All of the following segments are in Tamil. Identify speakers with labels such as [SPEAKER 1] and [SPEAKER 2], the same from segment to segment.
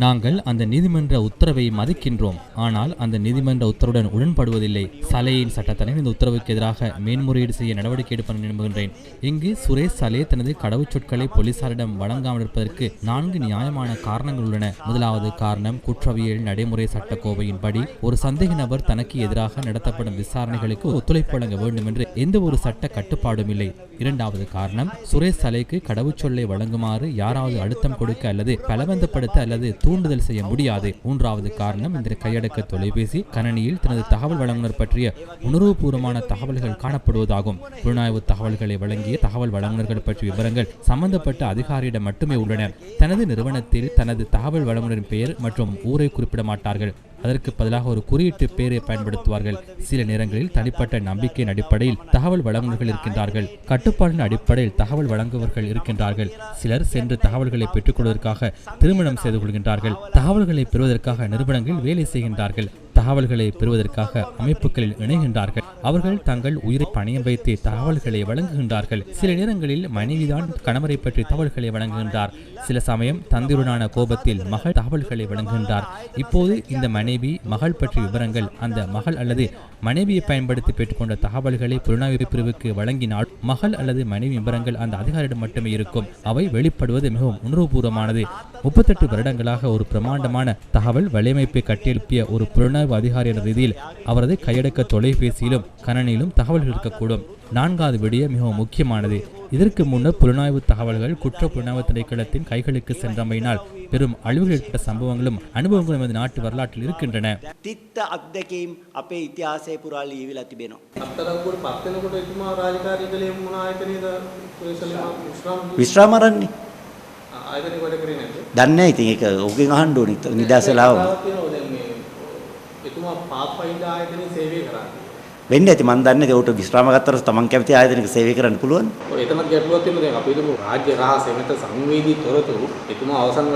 [SPEAKER 1] நாங்கள் அந்த நீதிமன்ற உத்தரவை மதிக்கின்றோம். ஆனால் அந்த நீதிமன்ற உத்தரவுடன் உடன்படுவதில்லை. சலேயின் சட்டத்தனை இந்த உத்தரவுக்கு எதிராக மேன்முறையீடு செய்ய நடவடிக்கை எடுப்பேன் நம்புகின்றேன். இங்கு சுரேஷ் சலே தனது கடவுச்சொற்களை போலீசாரிடம் வழங்காமல் இருப்பதற்கு 4 நியாயமான காரணங்கள் உள்ளன. முதலாவது காரணம், குற்றவியல் நடைமுறை சட்டக்கோவையின்படி ஒரு சந்தேக நபர் தனக்கு எதிராக நடத்தப்படும் விசாரணைகளுக்கு ஒத்துழைப்பு வழங்க வேண்டும் என்று எந்த ஒரு சட்ட கட்டுப்பாடும் இல்லை. இரண்டாவது காரணம், சுரேஷ் சலேக்கு கடவுச்சொல்லை வழங்குமாறு யாராவது அழுத்தம் கொடுக்க அல்லது பலவந்தப்படுத்த அல்லது தூண்டுதல் செய்ய முடியாது. மூன்றாவது காரணம், இந்த கையடக்க தொலைபேசி கணனியில் தனது தகவல் வழங்குனர் பற்றிய உணர்வுபூர்வமான தகவல்கள் காணப்படுவதாகும். புலனாய்வு தகவல்களை வழங்கிய தகவல் வழங்குனர்கள் பற்றிய விவரங்கள் சம்பந்தப்பட்ட அதிகாரியிடம் மட்டுமே உள்ளன. தனது நிறுவனத்தில் தனது தகவல் வழங்குனரின் பெயர் மற்றும் ஊரை குறிப்பிட மாட்டார்கள். அதற்கு பதிலாக ஒரு குறியீட்டு பெயரை பயன்படுத்துவார்கள். சில நேரங்களில் தனிப்பட்ட நம்பிக்கையின் அடிப்படையில் தகவல் வழங்குனர்கள் இருக்கின்றார்கள். கட்டுப்பாட்டின் அடிப்படையில் தகவல் வழங்குவர்கள் இருக்கின்றார்கள். சிலர் சென்று தகவல்களை பெற்றுக் கொள்வதற்காக திருமணம் செய்து கொள்கின்றார்கள். தகவல்களை பெறுவதற்காக நிறுவனங்களில் வேலை செய்கின்றார்கள். தகவல்களை பெறுவதற்காக அமைப்புகளில் இணைகின்றார்கள். அவர்கள் தங்கள் உயிரை பணியம் வைத்து தகவல்களை வழங்குகின்றார்கள். சில நேரங்களில் மனைவிதான் கணவரை பற்றி தகவல்களை வழங்குகின்றார். சில சமயம் தந்தையுடனான கோபத்தில் மகள் தகவல்களை வழங்குகின்றார். இப்போது இந்த மனைவி மகள் பற்றிய விவரங்கள் அந்த மகள் அல்லது மனைவியை பயன்படுத்தி பெற்றுக்கொண்ட தகவல்களை புலனாய்வு பிரிவுக்கு வழங்கினால் மகள் அல்லது மனைவி விவரங்கள் அந்த அதிகாரியிடம் மட்டுமே இருக்கும். அவை வெளிப்படுவது மிகவும் உணர்வுபூர்வமானது. 38 வருடங்களாக ஒரு பிரமாண்டமான தகவல் வலையமைப்பை கட்டியெழுப்பிய ஒரு புலனாய்வு அதிகாரி என்ற ரீதியில் அவரது கையடக்க தொலைபேசியிலும் கணனியிலும் தகவல்கள் இருக்கக்கூடும். 4வது விடயம் மிகவும் முக்கியமானது. இதற்கு முன்னர் புலனாய்வு தகவல்கள் குற்ற புலனாய்வு திணைக்களத்தின் கைகளுக்கு சென்றமையினால் பெரும் அழிவுகள் ஏற்பட்ட சம்பவங்களும் அனுபவங்களும் இந்த நாட்டு வரலாற்றில் இருக்கின்றன.
[SPEAKER 2] දන්නේ ඉතින් ඒක ඔගෙන් අහන්න ඕනේ නිදාසලාව එතුමා පාපයින්ද ආයතනයේ සේවය කරන්නේ වෙන්න ඇති මම දන්නේ ඒකට විශ්‍රාම ගත්තට තමන් කැමති ආයතනයක සේවය කරන්න පුළුවන්. ඔය එතනත් ගැටලුවක් තියෙනවා. දැන් අපි හිතමු රාජ්‍ය රහස එමෙත සංවේදී තොරතුරු එතුමා අවසන්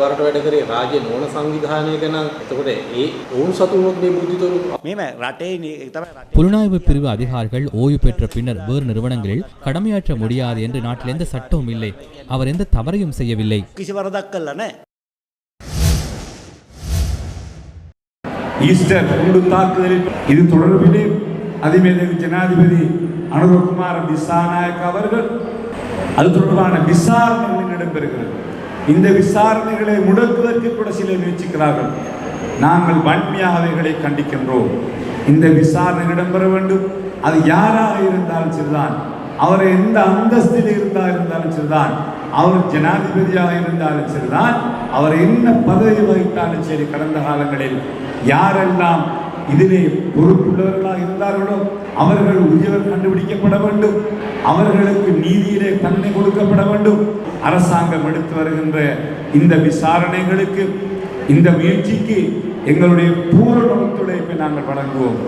[SPEAKER 2] වරට වැඩ කරේ රාජ්‍ය නෝන සංවිධානය ගැන. එතකොට ඒ වුන් සතුනොත් මේ බුද්ධිතොරු මේම රටේ තමයි
[SPEAKER 1] புலனாய்வு பிரிவு அதிகாரிகள் ஓய்வு பெற்ற பின்னர் வேறு நிறுவனங்களில் கடமையாற்ற முடியாது என்று நாட்டில் எந்த சட்டமும் இல்லை. அவர் எந்த தவறையும் செய்யவில்லை.
[SPEAKER 2] කිසි වරදක් කළා නැහැ.
[SPEAKER 3] ஈஸ்டர் குண்டு தாக்குதலில் இது தொடர்பிலே அதிமேதகு ஜனாதிபதி அனுரகுமார திசாநாயக்க அவர்கள் அது தொடர்பான விசாரணைகள் இடம்பெறுகிறது. இந்த விசாரணைகளை முடக்குவதற்கு கூட சிலர் முயற்சிக்கிறார்கள். நாங்கள் வன்மையாக அவைகளை கண்டிக்கின்றோம். இந்த விசாரணை இடம்பெற வேண்டும். அது யாராக இருந்தாலும் சரிதான், அவர் எந்த அந்தஸ்தில் இருந்தாலும் சரிதான், அவர் ஜனாதிபதியாக இருந்தாலும் சரிதான், அவர் என்ன பதவி வகித்தாலும் சரி, கடந்த காலங்களில் யாரெல்லாம் இதிலே பொறுப்புள்ளவர்களாக இருந்தார்களோ அவர்கள் உரியவர் கண்டுபிடிக்கப்பட வேண்டும். அவர்களுக்கு நீதியிலே தண்டனை கொடுக்கப்பட வேண்டும். அரசாங்கம் எடுத்து வருகின்ற இந்த விசாரணைகளுக்கு, இந்த முயற்சிக்கு எங்களுடைய பூரண ஒத்துழைப்பை நாங்கள் வழங்குவோம்.